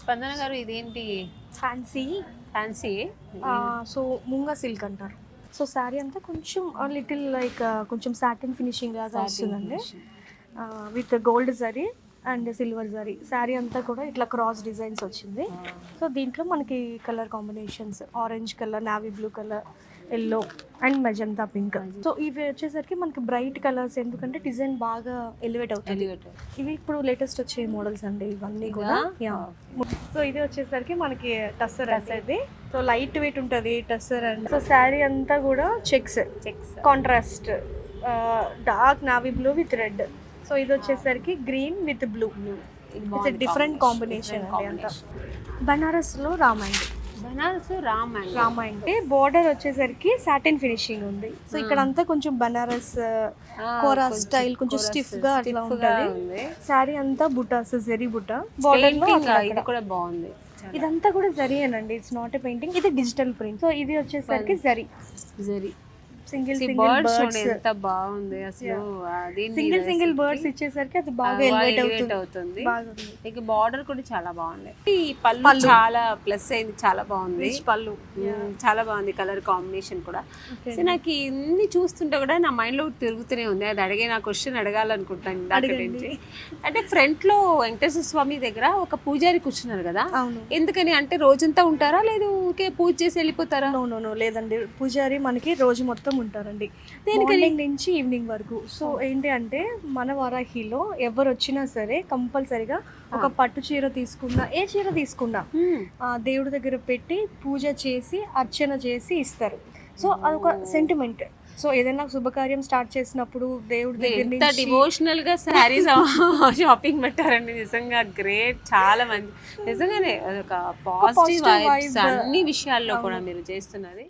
స్పందన గారు ఇదేంటి fancy fancy? So munga silk అంటారు. సో శారీ అంతా కొంచెం లిటిల్ లైక్ కొంచెం సాటిన్ ఫినిషింగ్ లాగా వస్తుందండి, with gold zari and silver zari. Sari అంతా కూడా ఇట్లా క్రాస్ డిజైన్స్ వచ్చింది. సో దీంట్లో మనకి colour combinations orange colour, navy blue colour, yellow and magenta pink. So ఇవి వచ్చేసరికి మనకి బ్రైట్ కలర్స్, ఎందుకంటే డిజైన్ బాగా ఎలివేట్ అవుతుంది. ఇవి ఇప్పుడు లేటెస్ట్ వచ్చే మోడల్స్ అండి ఇవన్నీ కూడా. సో ఇది వచ్చేసరికి మనకి టస్సర్ అనేది, సో లైట్ వెయిట్ ఉంటుంది టస్సర్. అండ్ సో శారీ అంతా కూడా checks contrast, dark navy blue with red. So ఇది వచ్చేసరికి green with blue. It's different combination అండి అంతా. బనారస్లో రామండి, బనారస్ రామ అంటే బోర్డర్ వచ్చేసరికి సాటిన్ ఫినిషింగ్ ఉంది. సో ఇక్కడ అంతా కొంచెం బనారస్ కోరా స్టైల్, కొంచెం స్టిఫ్ గా అట్లా ఉంటుంది. శారీ అంతా బుటాస్, జరీ బుటా బోర్డర్ లో ఇది కూడా బాగుంది. ఇదంతా కూడా జరీయేనండి, ఇట్స్ నాట్ ఎ పెయింటింగ్, ఇది డిజిటల్ ప్రింట్. సో ఇది వచ్చేసరికి జరీ సింగిల్ బర్డ్స్ ఎంత బాగుంది అసలు. సింగిల్ బర్డ్స్ ఇచ్చేసరికి అది బాగా ఎలివేట్ అవుతుంది. ఇక బార్డర్ కూడా చాలా బాగుంది. ఈ పళ్ళు చాలా ప్లస్ అయింది, చాలా బాగుంది పళ్ళు, చాలా బాగుంది కలర్ కాంబినేషన్ కూడా. సో నాకు ఇన్ని చూస్తుంటే కూడా నా మైండ్ లో తిరుగుతూనే ఉంది. అది అడిగే నా క్వశ్చన్ అడగాలనుకుంటాను ఇందాక నుంచి. అంటే ఫ్రంట్ లో వెంకటేశ్వర స్వామి దగ్గర ఒక పూజారి కూర్చున్నారు కదా, ఎందుకని అంటే రోజంతా ఉంటారా లేదు ఊరికే పూజ చేసి వెళ్ళిపోతారా? నో లేదండి, పూజారి మనకి రోజు మొత్తం ఉంటారండి, మార్నింగ్ నుంచి ఈవినింగ్ వరకు. సో ఏంటి అంటే మన వారాహిలో ఎవరు వచ్చినా సరే కంపల్సరిగా ఒక పట్టు చీర తీసుకున్నా, ఏ చీర తీసుకున్నా దేవుడి దగ్గర పెట్టి పూజ చేసి అర్చన చేసి ఇస్తారు. సో అదొక సెంటిమెంట్. సో ఏదైనా శుభకార్యం స్టార్ట్ చేసినప్పుడు దేవుడి దగ్గర నుంచి డివోషనల్ గా శారీస్ షాపింగ్ పెట్టారండి. నిజంగా గ్రేట్, చాలా మంది నిజంగానే అదొక పాజిటివ్ వైబ్స్ అన్ని విషయాల్లో కూడా మీరు చేస్తున్నది.